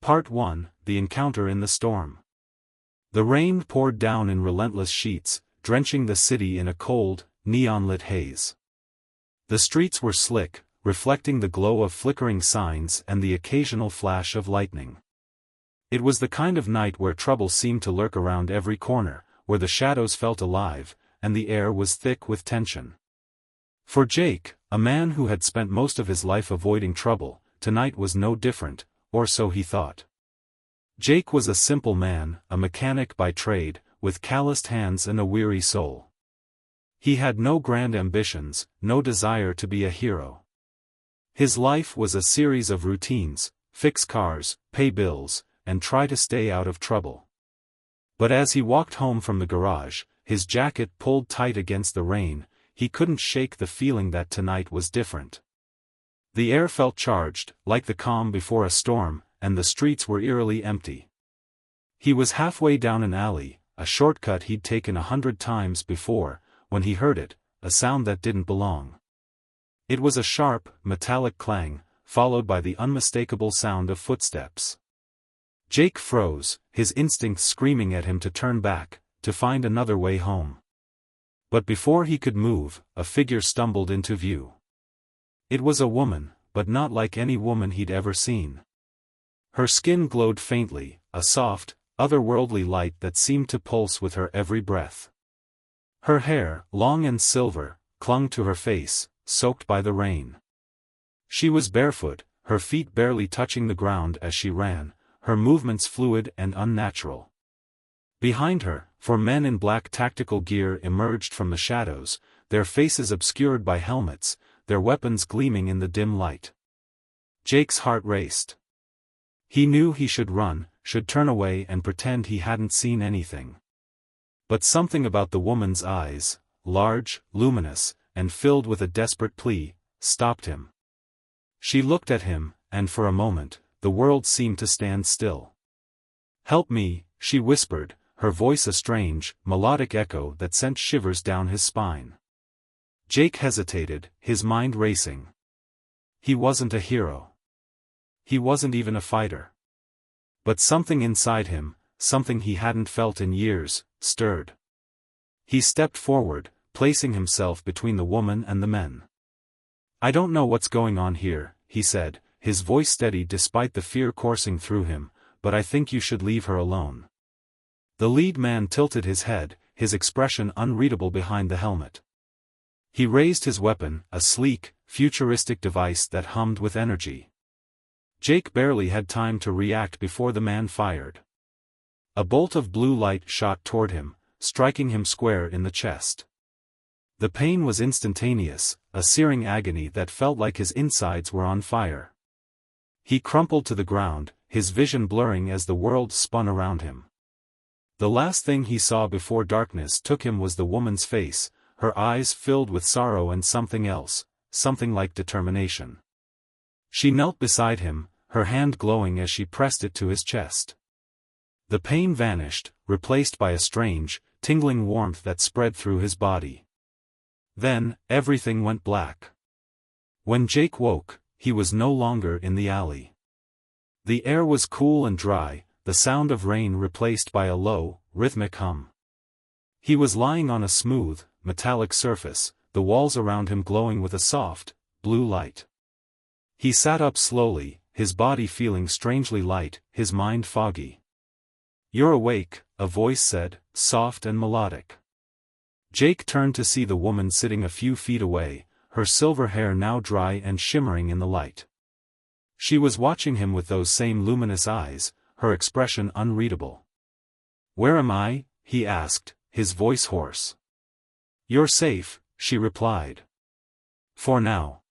Part 1, The Encounter in the Storm. The rain poured down in relentless sheets, drenching the city in a cold, neon-lit haze. The streets were slick, reflecting the glow of flickering signs and the occasional flash of lightning. It was the kind of night where trouble seemed to lurk around every corner, where the shadows felt alive, and the air was thick with tension. For Jake, a man who had spent most of his life avoiding trouble, tonight was no different, or so he thought. Jake was a simple man, a mechanic by trade, with calloused hands and a weary soul. He had no grand ambitions, no desire to be a hero. His life was a series of routines: fix cars, pay bills, and try to stay out of trouble. But as he walked home from the garage, his jacket pulled tight against the rain, he couldn't shake the feeling that tonight was different. The air felt charged, like the calm before a storm, and the streets were eerily empty. He was halfway down an alley, a shortcut he'd taken 100 times before, when he heard it, a sound that didn't belong. It was a sharp, metallic clang, followed by the unmistakable sound of footsteps. Jake froze, his instincts screaming at him to turn back, to find another way home. But before he could move, a figure stumbled into view. It was a woman, but not like any woman he'd ever seen. Her skin glowed faintly, a soft, otherworldly light that seemed to pulse with her every breath. Her hair, long and silver, clung to her face, soaked by the rain. She was barefoot, her feet barely touching the ground as she ran, her movements fluid and unnatural. Behind her, 4 men in black tactical gear emerged from the shadows, their faces obscured by helmets, their weapons gleaming in the dim light. Jake's heart raced. He knew he should run, should turn away and pretend he hadn't seen anything. But something about the woman's eyes, large, luminous, and filled with a desperate plea, stopped him. She looked at him, and for a moment, the world seemed to stand still. "Help me," she whispered, her voice a strange, melodic echo that sent shivers down his spine. Jake hesitated, his mind racing. He wasn't a hero. He wasn't even a fighter. But something inside him, something he hadn't felt in years, stirred. He stepped forward, placing himself between the woman and the men. "I don't know what's going on here," he said, his voice steady despite the fear coursing through him, "but I think you should leave her alone." The lead man tilted his head, his expression unreadable behind the helmet. He raised his weapon, a sleek, futuristic device that hummed with energy. Jake barely had time to react before the man fired. A bolt of blue light shot toward him, striking him square in the chest. The pain was instantaneous, a searing agony that felt like his insides were on fire. He crumpled to the ground, his vision blurring as the world spun around him. The last thing he saw before darkness took him was the woman's face, her eyes filled with sorrow and something else, something like determination. She knelt beside him, her hand glowing as she pressed it to his chest. The pain vanished, replaced by a strange, tingling warmth that spread through his body. Then, everything went black. When Jake woke, he was no longer in the alley. The air was cool and dry, the sound of rain replaced by a low, rhythmic hum. He was lying on a smooth, metallic surface, the walls around him glowing with a soft, blue light. He sat up slowly, his body feeling strangely light, his mind foggy. "You're awake," a voice said, soft and melodic. Jake turned to see the woman sitting a few feet away, her silver hair now dry and shimmering in the light. She was watching him with those same luminous eyes, her expression unreadable. "Where am I?" he asked, his voice hoarse. "You're safe," she replied. "For now."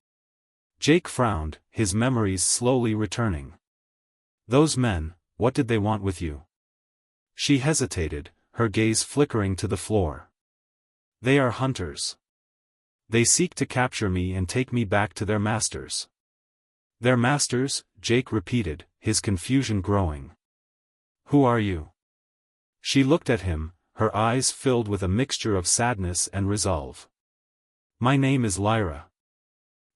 Jake frowned, his memories slowly returning. "Those men, what did they want with you?" She hesitated, her gaze flickering to the floor. "They are hunters. They seek to capture me and take me back to their masters." "Their masters?" Jake repeated, his confusion growing. "Who are you?" She looked at him, her eyes filled with a mixture of sadness and resolve. "My name is Lyra.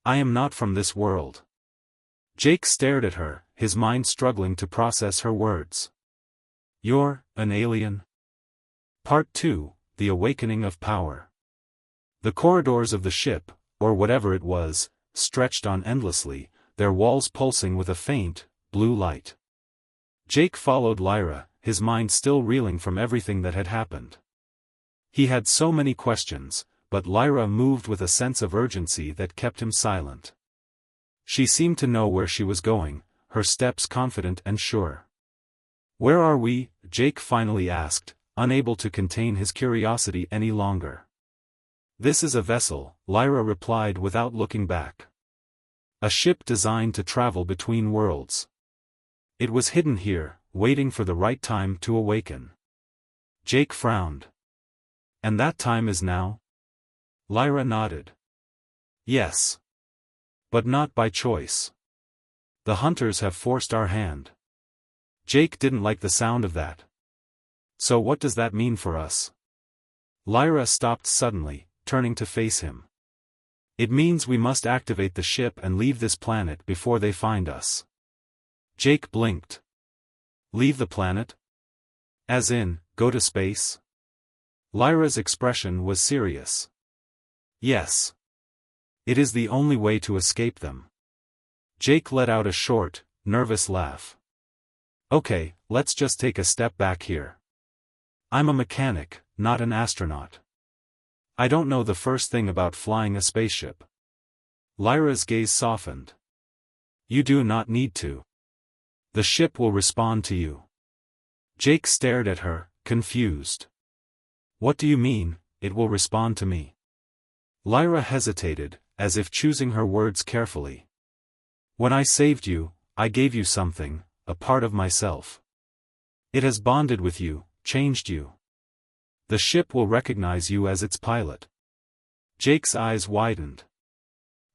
I am not from this world." Jake stared at her, his mind struggling to process her words. "You're an alien?" Part 2, The Awakening of Power. The corridors of the ship, or whatever it was, stretched on endlessly, their walls pulsing with a faint, blue light. Jake followed Lyra, his mind still reeling from everything that had happened. He had so many questions, but Lyra moved with a sense of urgency that kept him silent. She seemed to know where she was going, her steps confident and sure. "Where are we?" Jake finally asked, unable to contain his curiosity any longer. "This is a vessel," Lyra replied without looking back. "A ship designed to travel between worlds. It was hidden here, waiting for the right time to awaken." Jake frowned. "And that time is now?" Lyra nodded. "Yes. But not by choice. The hunters have forced our hand." Jake didn't like the sound of that. "So what does that mean for us?" Lyra stopped suddenly, turning to face him. "It means we must activate the ship and leave this planet before they find us." Jake blinked. "Leave the planet? As in, go to space?" Lyra's expression was serious. "Yes. It is the only way to escape them." Jake let out a short, nervous laugh. "Okay, let's just take a step back here. I'm a mechanic, not an astronaut. I don't know the first thing about flying a spaceship." Lyra's gaze softened. "You do not need to. The ship will respond to you." Jake stared at her, confused. "What do you mean, it will respond to me?" Lyra hesitated, as if choosing her words carefully. "When I saved you, I gave you something, a part of myself. It has bonded with you, changed you. The ship will recognize you as its pilot." Jake's eyes widened.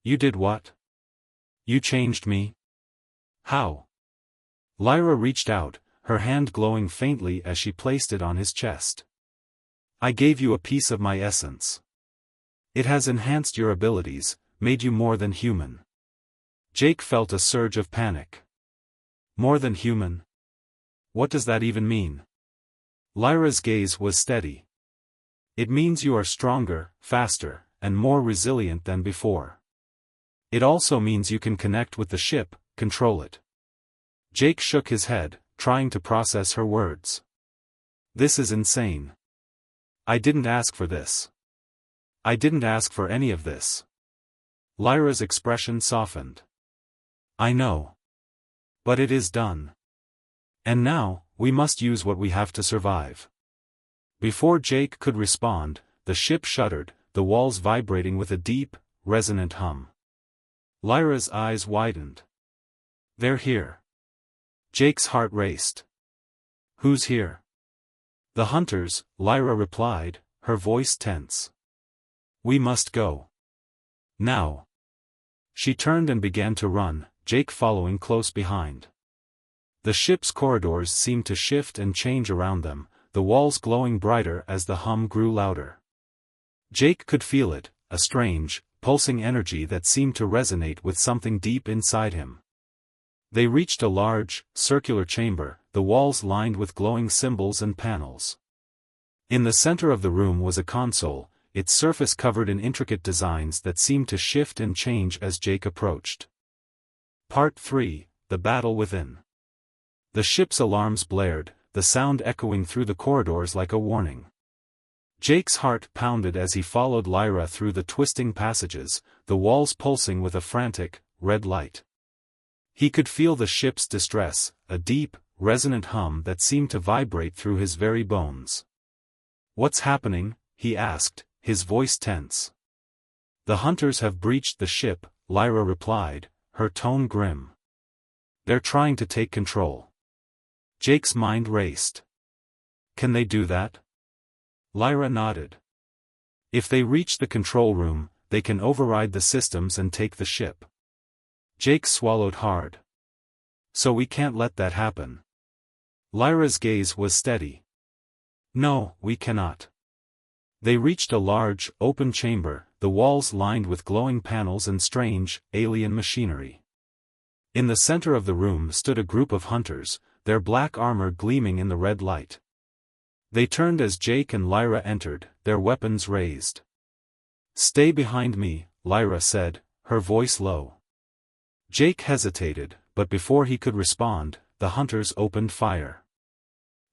"You did what? You changed me? How?" Lyra reached out, her hand glowing faintly as she placed it on his chest. "I gave you a piece of my essence. It has enhanced your abilities, made you more than human." Jake felt a surge of panic. "More than human? What does that even mean?" Lyra's gaze was steady. "It means you are stronger, faster, and more resilient than before. It also means you can connect with the ship, control it." Jake shook his head, trying to process her words. "This is insane. I didn't ask for this. I didn't ask for any of this." Lyra's expression softened. "I know. But it is done. And now, we must use what we have to survive." Before Jake could respond, the ship shuddered, the walls vibrating with a deep, resonant hum. Lyra's eyes widened. "They're here." Jake's heart raced. "Who's here?" "The hunters," Lyra replied, her voice tense. "We must go. Now." She turned and began to run, Jake following close behind. The ship's corridors seemed to shift and change around them, the walls glowing brighter as the hum grew louder. Jake could feel it, a strange, pulsing energy that seemed to resonate with something deep inside him. They reached a large, circular chamber, the walls lined with glowing symbols and panels. In the center of the room was a console, its surface covered in intricate designs that seemed to shift and change as Jake approached. Part 3, The Battle Within. The ship's alarms blared, the sound echoing through the corridors like a warning. Jake's heart pounded as he followed Lyra through the twisting passages, the walls pulsing with a frantic, red light. He could feel the ship's distress, a deep, resonant hum that seemed to vibrate through his very bones. "What's happening?" he asked, his voice tense. "The hunters have breached the ship," Lyra replied, her tone grim. "They're trying to take control." Jake's mind raced. "Can they do that?" Lyra nodded. "If they reach the control room, they can override the systems and take the ship." Jake swallowed hard. "So we can't let that happen." Lyra's gaze was steady. "No, we cannot." They reached a large, open chamber, the walls lined with glowing panels and strange, alien machinery. In the center of the room stood a group of hunters, their black armor gleaming in the red light. They turned as Jake and Lyra entered, their weapons raised. "Stay behind me," Lyra said, her voice low. Jake hesitated, but before he could respond, the hunters opened fire.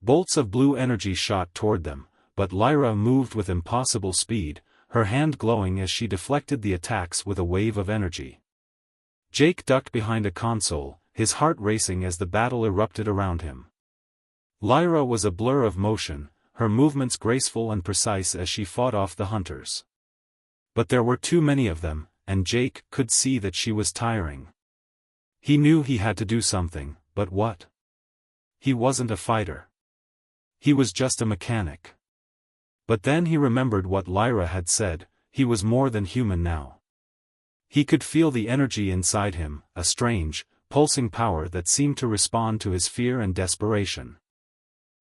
Bolts of blue energy shot toward them, but Lyra moved with impossible speed, her hand glowing as she deflected the attacks with a wave of energy. Jake ducked behind a console, his heart racing as the battle erupted around him. Lyra was a blur of motion, her movements graceful and precise as she fought off the hunters. But there were too many of them, and Jake could see that she was tiring. He knew he had to do something, but what? He wasn't a fighter. He was just a mechanic. But then he remembered what Lyra had said, he was more than human now. He could feel the energy inside him, a strange, pulsing power that seemed to respond to his fear and desperation.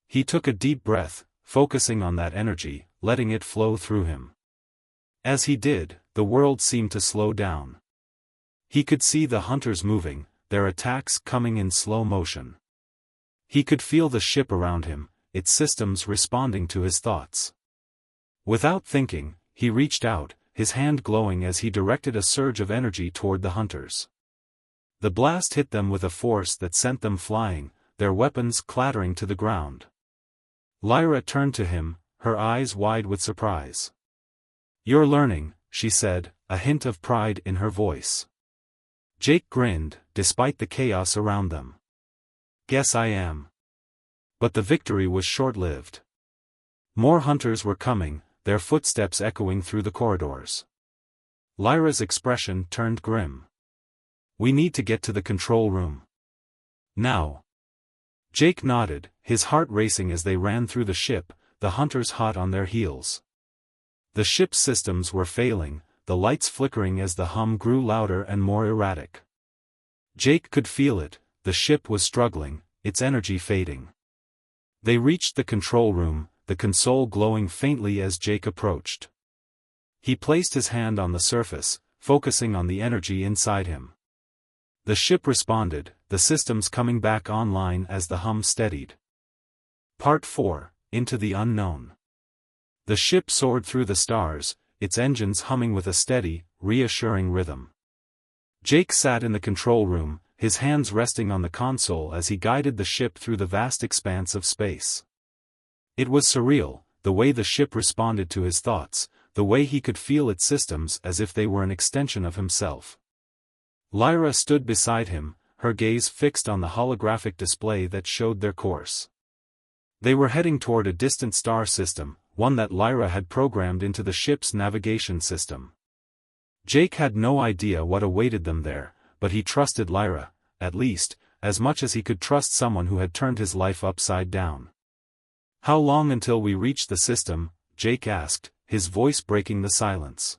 He took a deep breath, focusing on that energy, letting it flow through him. As he did, the world seemed to slow down. He could see the hunters moving, their attacks coming in slow motion. He could feel the ship around him, its systems responding to his thoughts. Without thinking, he reached out, his hand glowing as he directed a surge of energy toward the hunters. The blast hit them with a force that sent them flying, their weapons clattering to the ground. Lyra turned to him, her eyes wide with surprise. "You're learning," she said, a hint of pride in her voice. Jake grinned, despite the chaos around them. "Guess I am." But the victory was short-lived. More hunters were coming, their footsteps echoing through the corridors. Lyra's expression turned grim. "We need to get to the control room. Now." Jake nodded, his heart racing as they ran through the ship, the hunters hot on their heels. The ship's systems were failing, the lights flickering as the hum grew louder and more erratic. Jake could feel it, the ship was struggling, its energy fading. They reached the control room, the console glowing faintly as Jake approached. He placed his hand on the surface, focusing on the energy inside him. The ship responded, the systems coming back online as the hum steadied. Part 4, Into the Unknown. The ship soared through the stars, its engines humming with a steady, reassuring rhythm. Jake sat in the control room, his hands resting on the console as he guided the ship through the vast expanse of space. It was surreal, the way the ship responded to his thoughts, the way he could feel its systems as if they were an extension of himself. Lyra stood beside him, her gaze fixed on the holographic display that showed their course. They were heading toward a distant star system, one that Lyra had programmed into the ship's navigation system. Jake had no idea what awaited them there, but he trusted Lyra, at least, as much as he could trust someone who had turned his life upside down. "How long until we reach the system?" Jake asked, his voice breaking the silence.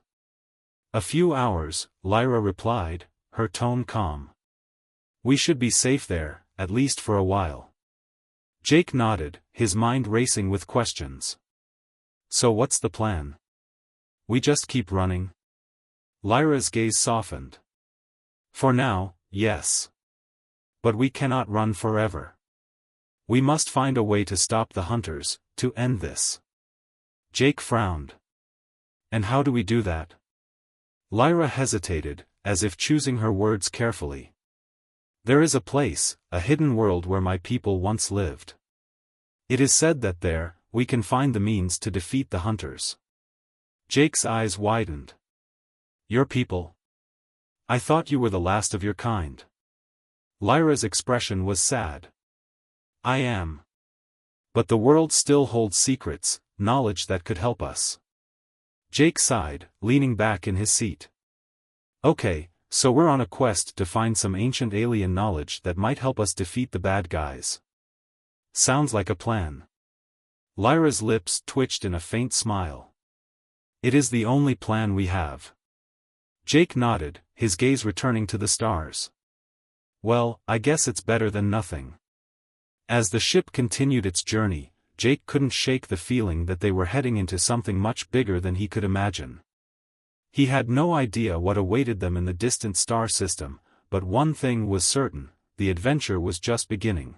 "A few hours," Lyra replied, her tone calm. "We should be safe there, at least for a while." Jake nodded, his mind racing with questions. "So what's the plan? We just keep running?" Lyra's gaze softened. "For now, yes. But we cannot run forever. We must find a way to stop the hunters, to end this." Jake frowned. "And how do we do that?" Lyra hesitated, as if choosing her words carefully. "There is a place, a hidden world where my people once lived. It is said that there, we can find the means to defeat the hunters." Jake's eyes widened. "Your people? I thought you were the last of your kind." Lyra's expression was sad. "I am. But the world still holds secrets, knowledge that could help us." Jake sighed, leaning back in his seat. "Okay, so we're on a quest to find some ancient alien knowledge that might help us defeat the bad guys. Sounds like a plan." Lyra's lips twitched in a faint smile. "It is the only plan we have." Jake nodded, his gaze returning to the stars. "Well, I guess it's better than nothing." As the ship continued its journey, Jake couldn't shake the feeling that they were heading into something much bigger than he could imagine. He had no idea what awaited them in the distant star system, but one thing was certain, the adventure was just beginning.